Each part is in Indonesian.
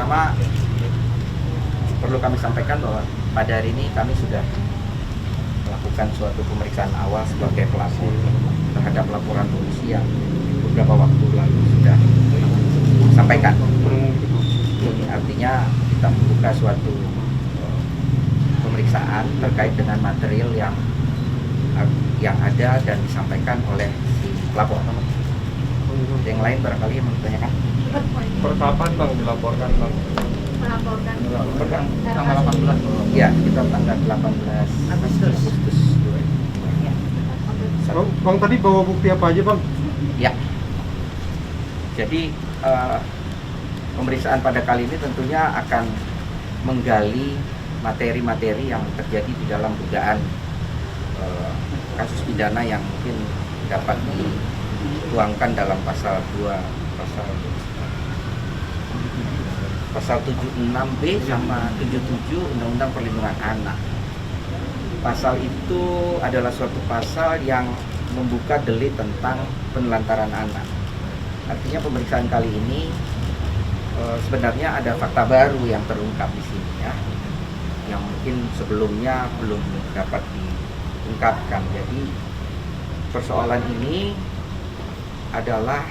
pertama perlu kami sampaikan bahwa pada hari ini kami sudah melakukan suatu pemeriksaan awal sebagai pelapor terhadap laporan polisi yang beberapa waktu lalu sudah sampaikan. Ini artinya kita membuka suatu pemeriksaan terkait dengan material yang ada dan disampaikan oleh si pelapor. Yang lain barangkali yang mau ditanyakan? Per kapan Bang dilaporkan Bang? Melaporkan Tanggal 18. Ya, kita tanggal 18 Agustus. Bang tadi bawa bukti apa aja Bang? Ya. Jadi pemeriksaan pada kali ini tentunya akan menggali materi-materi yang terjadi di dalam dugaan kasus pidana yang mungkin dapat dituangkan dalam pasal 76B sama 77 Undang-Undang Perlindungan Anak. Pasal itu adalah suatu pasal yang membuka delik tentang penelantaran anak. Artinya pemeriksaan kali ini sebenarnya ada fakta baru yang terungkap di sini ya, yang mungkin sebelumnya belum dapat diungkapkan. Jadi persoalan ini adalah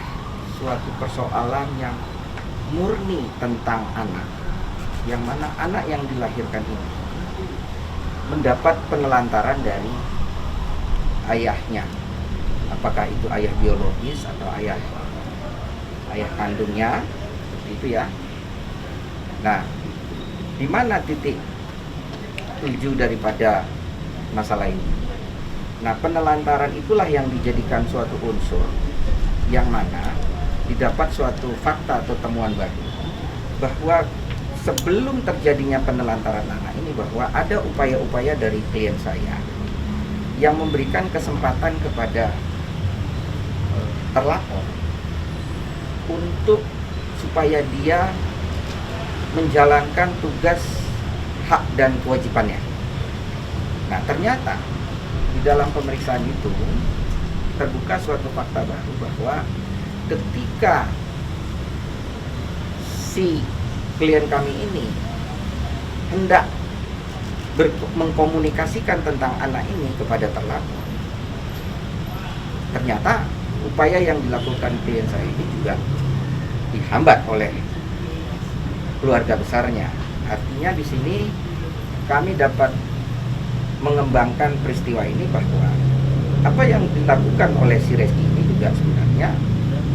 suatu persoalan yang murni tentang anak, yang mana anak yang dilahirkan ini mendapat penelantaran dari ayahnya, apakah itu ayah biologis atau ayah kandungnya, seperti itu ya. Nah, di mana titik tujuh daripada masalah ini? Nah, penelantaran itulah yang dijadikan suatu unsur yang mana didapat suatu fakta atau temuan baru bahwa sebelum terjadinya penelantaran anak ini, bahwa ada upaya-upaya dari klien saya yang memberikan kesempatan kepada terlapor untuk supaya dia menjalankan tugas hak dan kewajibannya. Nah, ternyata di dalam pemeriksaan itu terbuka suatu fakta baru bahwa ketika si klien kami ini hendak mengkomunikasikan tentang anak ini kepada terlapor, ternyata upaya yang dilakukan klien saya ini juga dihambat oleh keluarga besarnya. Artinya di sini kami dapat mengembangkan peristiwa ini bahwa apa yang dilakukan oleh si Reski ini juga sebenarnya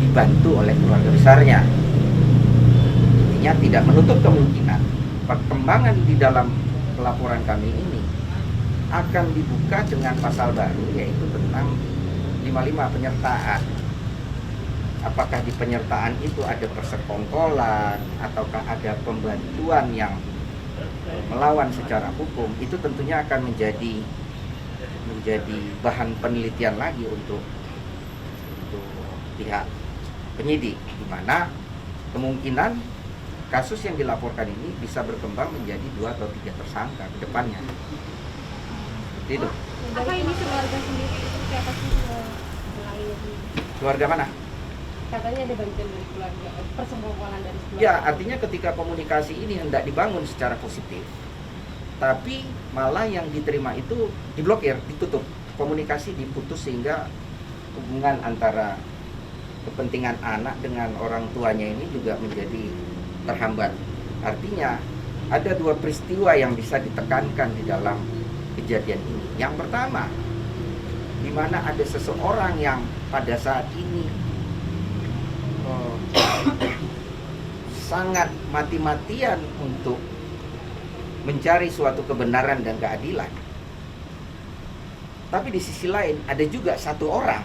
dibantu oleh keluarga besarnya. Artinya tidak menutup kemungkinan perkembangan di dalam pelaporan kami ini akan dibuka dengan pasal baru, yaitu tentang 55 penyertaan. Apakah di penyertaan itu ada persekongkolan ataukah ada pembantuan yang melawan secara hukum, itu tentunya akan menjadi bahan penelitian lagi untuk pihak penyidik, di mana kemungkinan kasus yang dilaporkan ini bisa berkembang menjadi 2 atau 3 tersangka ke depannya. Seperti itu. Apa ini keluarga sendiri itu siapa sih Keluarga mana? katanya ada bantuan dari keluarga, persekongkolan dari keluarga. Ya, artinya ketika komunikasi ini hendak dibangun secara positif, tapi malah yang diterima itu diblokir, ditutup, komunikasi diputus, sehingga hubungan antara kepentingan anak dengan orang tuanya ini juga menjadi terhambat. Artinya ada 2 peristiwa yang bisa ditekankan di dalam kejadian ini. Yang pertama, di mana ada seseorang yang pada saat ini sangat mati-matian untuk mencari suatu kebenaran dan keadilan. Tapi di sisi lain ada juga satu orang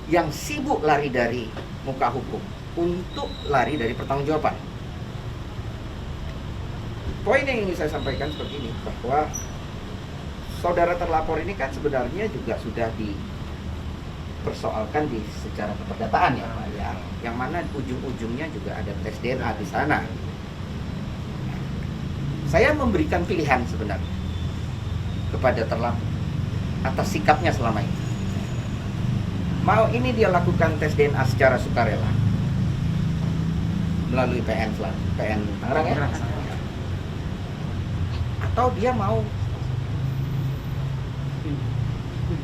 yang sibuk lari dari muka hukum untuk lari dari pertanggungjawaban. Poin yang ingin saya sampaikan seperti ini, bahwa saudara terlapor ini kan sebenarnya juga sudah dipersoalkan di secara keperdataan ya Pak, yang mana ujung-ujungnya juga ada tes DNA di sana. Saya memberikan pilihan sebenarnya kepada terlapor atas sikapnya selama ini. Mau ini dia lakukan tes DNA secara sukarela, melalui PN Tangerang ya. Atau dia mau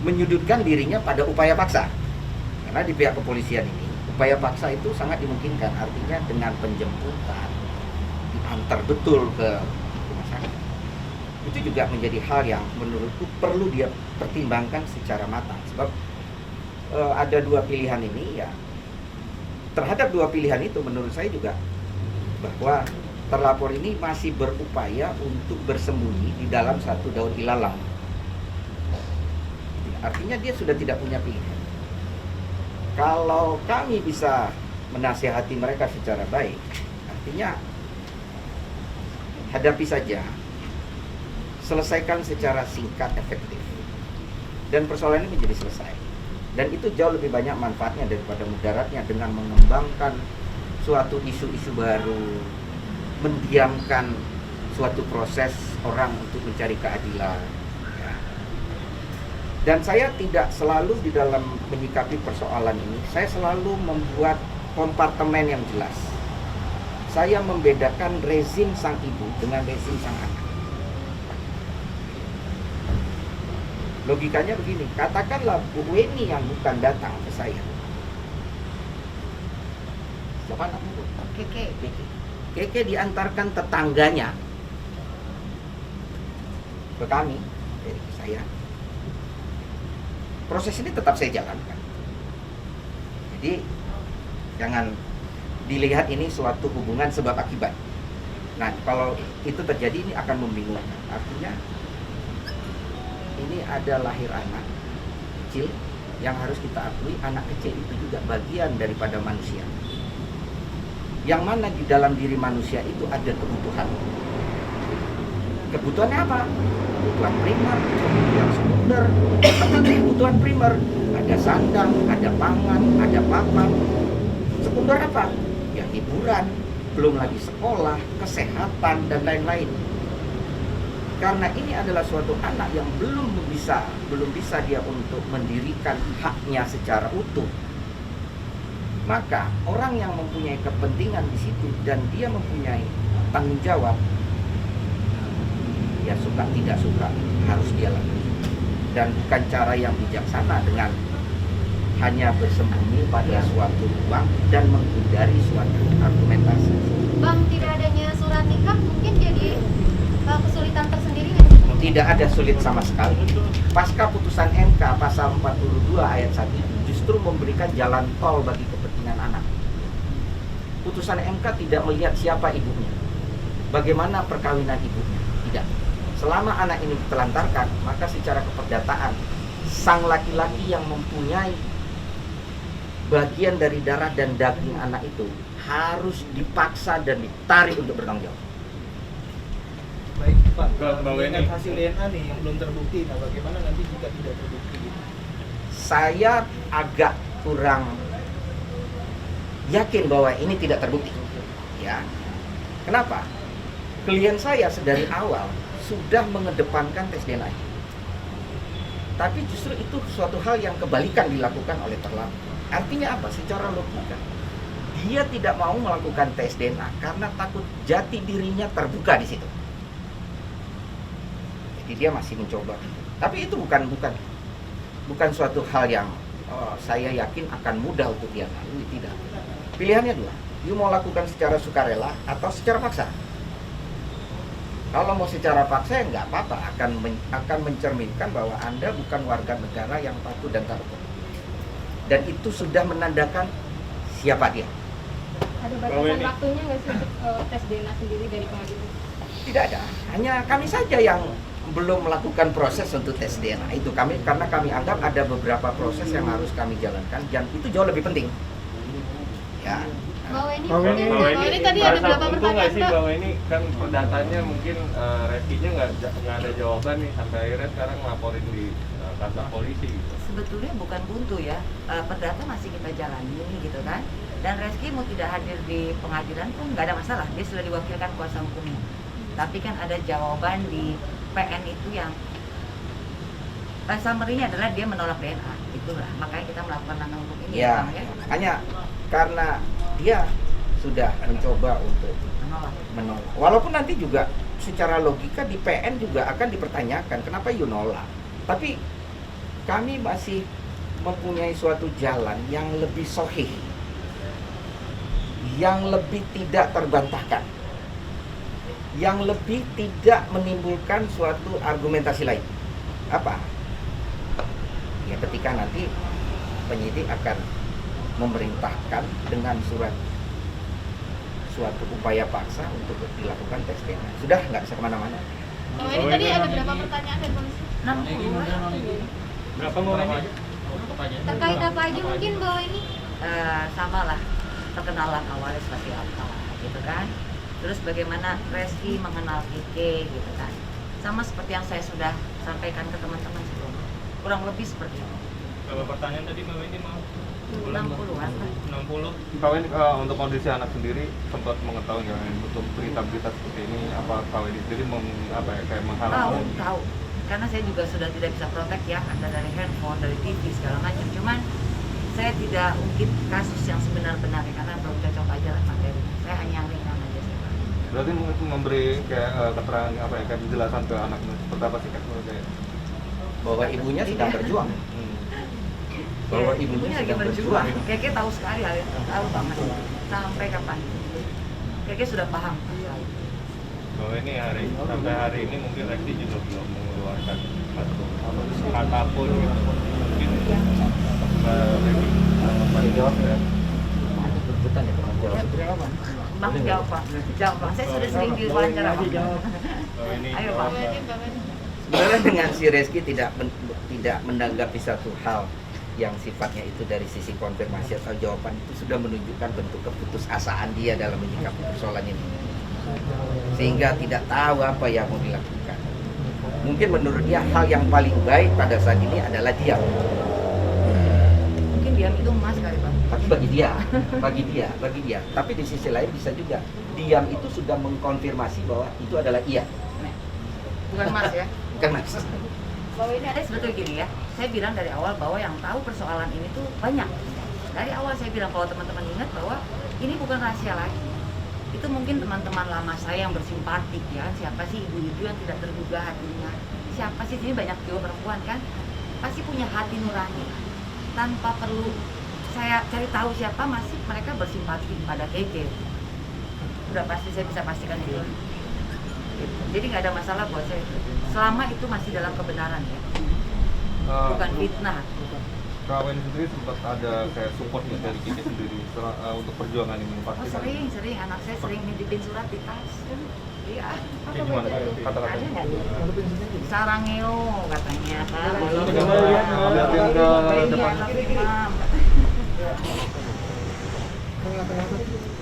menyudutkan dirinya pada upaya paksa. Karena di pihak kepolisian ini, upaya paksa itu sangat dimungkinkan. Artinya dengan penjemputan, diantar betul ke rumah sakit. Itu juga menjadi hal yang menurutku perlu dia pertimbangkan secara matang. Sebab ada dua pilihan ini ya. Terhadap dua pilihan itu menurut saya juga bahwa terlapor ini masih berupaya untuk bersembunyi di dalam satu daun ilalang. Artinya dia sudah tidak punya pilihan. Kalau kami bisa menasihati mereka secara baik, artinya hadapi saja, selesaikan secara singkat, efektif, dan persoalan ini menjadi selesai. Dan itu jauh lebih banyak manfaatnya daripada mudaratnya dengan mengembangkan suatu isu-isu baru, mendiamkan suatu proses orang untuk mencari keadilan. Ya. Dan saya tidak selalu di dalam menyikapi persoalan ini, saya selalu membuat kompartemen yang jelas. Saya membedakan rezim sang ibu dengan rezim sang anak. Logikanya begini, katakanlah Bu Weni yang bukan datang ke saya. Siapa namanya? Keke. Keke diantarkan tetangganya ke kami, dari saya. Proses ini tetap saya jalankan. Jadi jangan dilihat ini suatu hubungan sebab akibat. Nah, kalau itu terjadi ini akan membingungkan. Artinya ini ada lahir anak kecil yang harus kita akui, anak kecil itu juga bagian daripada manusia. Yang mana di dalam diri manusia itu ada kebutuhan. Kebutuhannya apa? Kebutuhan primer, kebutuhan sekunder. Kebutuhan primer, ada sandang, ada pangan, ada papan. Sekunder apa? Ya hiburan, belum lagi sekolah, kesehatan, dan lain-lain. Karena ini adalah suatu anak yang belum bisa dia untuk mendirikan haknya secara utuh. Maka orang yang mempunyai kepentingan di situ dan dia mempunyai tanggung jawab, ya suka tidak suka harus dia lakukan. Dan bukan cara yang bijaksana dengan hanya bersembunyi pada suatu ruang dan menghindari suatu argumentasi. Bang, tidak adanya surat nikah mungkin jadi kesulitan tersendiri nggak sih? Tidak ada sulit sama sekali. Pasca putusan MK pasal 42 ayat 1 justru memberikan jalan tol bagi kepentingan anak. Putusan MK tidak melihat siapa ibunya, bagaimana perkawinan ibunya, tidak. Selama anak ini ditelantarkan, maka secara keperdataan sang laki-laki yang mempunyai bagian dari darah dan daging anak itu harus dipaksa dan ditarik untuk bertanggung jawab. Baik Pak, Mbak Weni. dengan hasil DNA nih yang belum terbukti, nah bagaimana nanti jika tidak terbukti? Saya agak kurang yakin bahwa ini tidak terbukti. Ya, kenapa? Klien saya sedari awal sudah mengedepankan tes DNA. Tapi justru itu suatu hal yang kebalikan dilakukan oleh terlapor. Artinya apa? Secara logika, dia tidak mau melakukan tes DNA karena takut jati dirinya terbuka di situ. Jadi dia masih mencoba. Tapi itu bukan suatu hal yang saya yakin akan mudah untuk dia lalui, tidak. Pilihannya dua, you mau lakukan secara sukarela atau secara paksa. Kalau mau secara paksa ya nggak apa-apa, akan mencerminkan bahwa Anda bukan warga negara yang patuh dan taat. Dan itu sudah menandakan siapa dia. Ada batasan waktunya nggak sih untuk tes DNA sendiri dari pengadilan? Tidak ada, hanya kami saja yang belum melakukan proses untuk tes DNA itu karena kami anggap ada beberapa proses yang harus kami jalankan dan itu jauh lebih penting. Ya. Bahwa ini Bahwa ini- mungkin Bahwa ini tadi ada Rasa beberapa buntu nggak pertanyaan, sih Mbak. bahwa ini kan perdatanya mungkin Reskinya nggak ada jawaban nih sampai akhirnya sekarang ngelaporin di kantor polisi gitu. Sebetulnya bukan buntu ya, perdata masih kita jalani gitu kan. Dan Reski mau tidak hadir di pengadilan pun nggak ada masalah, dia sudah diwakilkan kuasa hukumnya. Tapi kan ada jawaban di PN itu yang summary-nya adalah dia menolak DNA, itulah makanya kita melakukan langkah hukum ini Ya, Bang, ya. hanya karena dia sudah mencoba untuk Menolak. menolak. Walaupun nanti juga secara logika di PN juga akan dipertanyakan kenapa you nolak. Tapi kami masih mempunyai suatu jalan yang lebih sahih, yang lebih tidak terbantahkan, yang lebih tidak menimbulkan suatu argumentasi lain. Apa? Ya ketika nanti penyidik akan memerintahkan dengan suatu upaya paksa untuk dilakukan tes DNA. Sudah nggak bisa kemana-mana. Kalau ini tadi ada berapa pertanyaan dari polisi? 60. Berapa mau ini? Terkait apa aja mungkin bahwa ini? Sama lah, perkenalan awalnya seperti apa gitu kan. Terus bagaimana Reski mengenal Keke gitu kan. Sama seperti yang saya sudah sampaikan ke teman-teman sebelumnya. Kurang lebih seperti itu. Berapa pertanyaan tadi Mbak Weni mau? 60-an lah. 60. Kak Weni untuk kondisi anak sendiri sempat mengetahui nggak untuk berita-berita seperti ini, apa Kak Weni sendiri kayak menghalang? Tahu. Karena saya juga sudah tidak bisa protek ya, ada dari handphone, dari TV segala macam. Cuman saya tidak ungkit kasus yang sebenar-benarnya karena belum cocok aja lah materi. Saya hanya yang ringan aja sih. Berarti memberi kayak keterangan kayak penjelasan ke anaknya seperti apa sih Kak? Kayak Bahwa ibunya sedang berjuang. Bahwa ibunya lagi sedang berjuang. berjuang. Keke tahu sekali hal itu, tahu banget. Sampai kapan? Keke sudah paham. bahwa ini sampai hari ini mungkin Reski juga belum mengeluarkan satu kata pun gitu. Mungkin Mbak Jawab ya. Betul ya Bang jawab. Bang jawab Pak. Jawab Bang. Saya sudah sering diwawancara Bang. bahwa ini Ayo Bang. Sebenarnya dengan si Reski tidak menanggapi satu hal yang sifatnya itu dari sisi konfirmasi atau jawaban itu sudah menunjukkan bentuk keputusasaan dia dalam menyikapi persoalan ini, sehingga tidak tahu apa yang mau dilakukan. Mungkin menurut dia hal yang paling baik pada saat ini adalah diam. Mungkin diam itu emas kali Bang. Tapi bagi dia. Tapi di sisi lain bisa juga diam itu sudah mengkonfirmasi bahwa itu adalah iya. Bukan emas ya. Bukan mas. Bahwa ini ada sebetulnya gini ya, saya bilang dari awal bahwa yang tahu persoalan ini tuh banyak. Dari awal saya bilang kalau teman-teman ingat bahwa ini bukan rahasia lagi. Itu mungkin teman-teman lama saya yang bersimpatik ya, siapa sih ibu-ibu yang tidak tergugah hatinya? Siapa sih, ini banyak juga perempuan kan, pasti punya hati nurani. Tanpa perlu saya cari tahu siapa, masih mereka bersimpati pada Keke. Udah pasti saya bisa pastikan itu. Jadi nggak ada masalah buat saya. Selama itu masih dalam kebenaran ya, bukan fitnah. Kak Weni sendiri sempat ada kayak supportnya dari Keke sendiri untuk perjuangan ini Oh pasti. sering, anak saya sering nitipin surat di tas. Iya. Kayak gimana kata-kata? Ada nggak? Sarangeo katanya kan. Lihatin ke depan.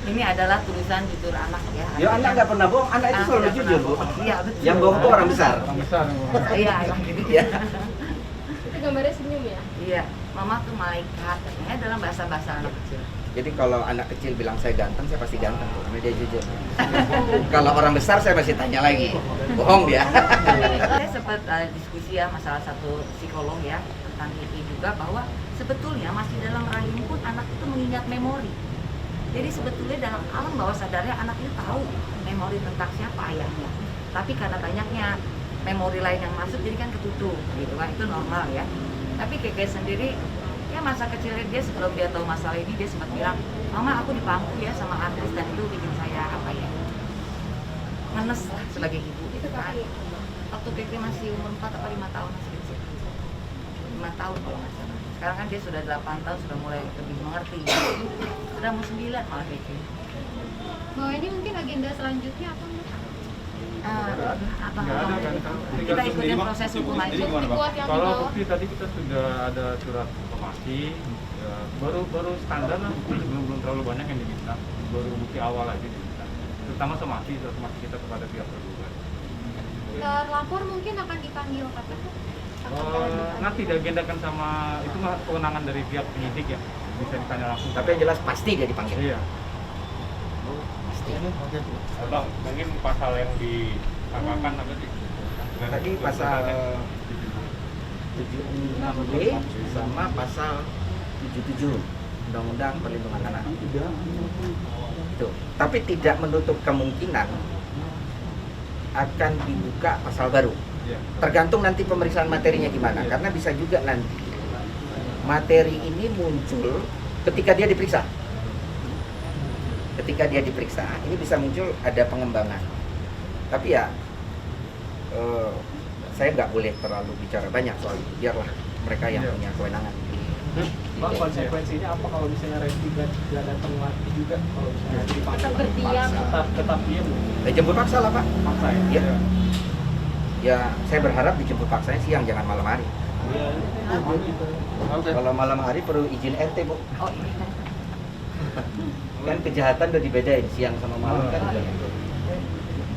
Ini adalah tulisan jujur anak ya. Ya anak nggak pernah bohong, anak itu selalu jujur bu. Iya betul. Yang bohong itu orang besar. Iya, emang gitu. Ya. Itu gambarnya senyum ya? Iya, mama tuh malaikat katanya dalam bahasa anak kecil. Jadi kalau anak kecil bilang saya ganteng, saya pasti ganteng tuh, karena dia jujur. Kalau orang besar saya masih tanya lagi, bohong dia. Saya sempat diskusi ya masalah satu psikolog ya tentang ini juga bahwa sebetulnya masih dalam rahim pun anak itu mengingat memori. Jadi sebetulnya dalam alam bawah sadarnya anak itu tahu memori tentang siapa ayahnya. Tapi karena banyaknya memori lain yang masuk jadi kan ketutup gitu kan, itu normal ya. Tapi Keke sendiri ya masa kecilnya dia sebelum dia tahu masalah ini dia sempat bilang, mama aku dipangku ya sama artis dan itu bikin saya apa ya ngenes lah sebagai ibu gitu kan. Waktu Keke masih umur 4 atau 5 tahun masih kecil, 5 tahun kalau nggak salah. Sekarang kan dia sudah 8 tahun, sudah mulai lebih mengerti. Sudah mau 9 malah Keke. Bahwa ini mungkin agenda selanjutnya apa enggak? Kita ikutin proses hukum aja. Bukti kuat yang Kalau dibawa. bukti tadi kita sudah ada surat informasi, ya, baru standar lah, bukti belum terlalu banyak yang diminta, baru bukti awal aja diminta, terutama somasi kita kepada pihak tergugat. Terlapor mungkin akan dipanggil kapan? Nanti diagendakan sama itu mah kewenangan dari pihak penyidik ya, bisa ditanya langsung. Tapi yang jelas pasti dia dipanggil. Iya. Bang, mungkin pasal yang disangkakan apa sih? Tadi pasal 76B sama pasal 77. Undang-Undang Perlindungan Anak. Itu. Tapi tidak menutup kemungkinan akan dibuka pasal baru. Iya. Tergantung nanti pemeriksaan materinya gimana. Iya. Karena bisa juga nanti materi ini muncul ketika dia diperiksa. Ketika dia diperiksa, ini bisa muncul ada pengembangan. Tapi ya, saya nggak boleh terlalu bicara banyak soal itu. Biarlah mereka yang Iya. punya kewenangan. Bang, konsekuensinya apa kalau misalnya Reski nggak datang lagi juga kalau misalnya dipanggil? Tetap berdiam. Tetap diam. Jemput paksa lah Pak. Maksa ya? Ya. Ya, saya berharap dijemput paksanya siang, jangan malam hari. Iya. Kalau malam hari perlu izin RT, Bu. Oh iya. Kan kejahatan udah dibedain, siang sama malam kan udah gitu.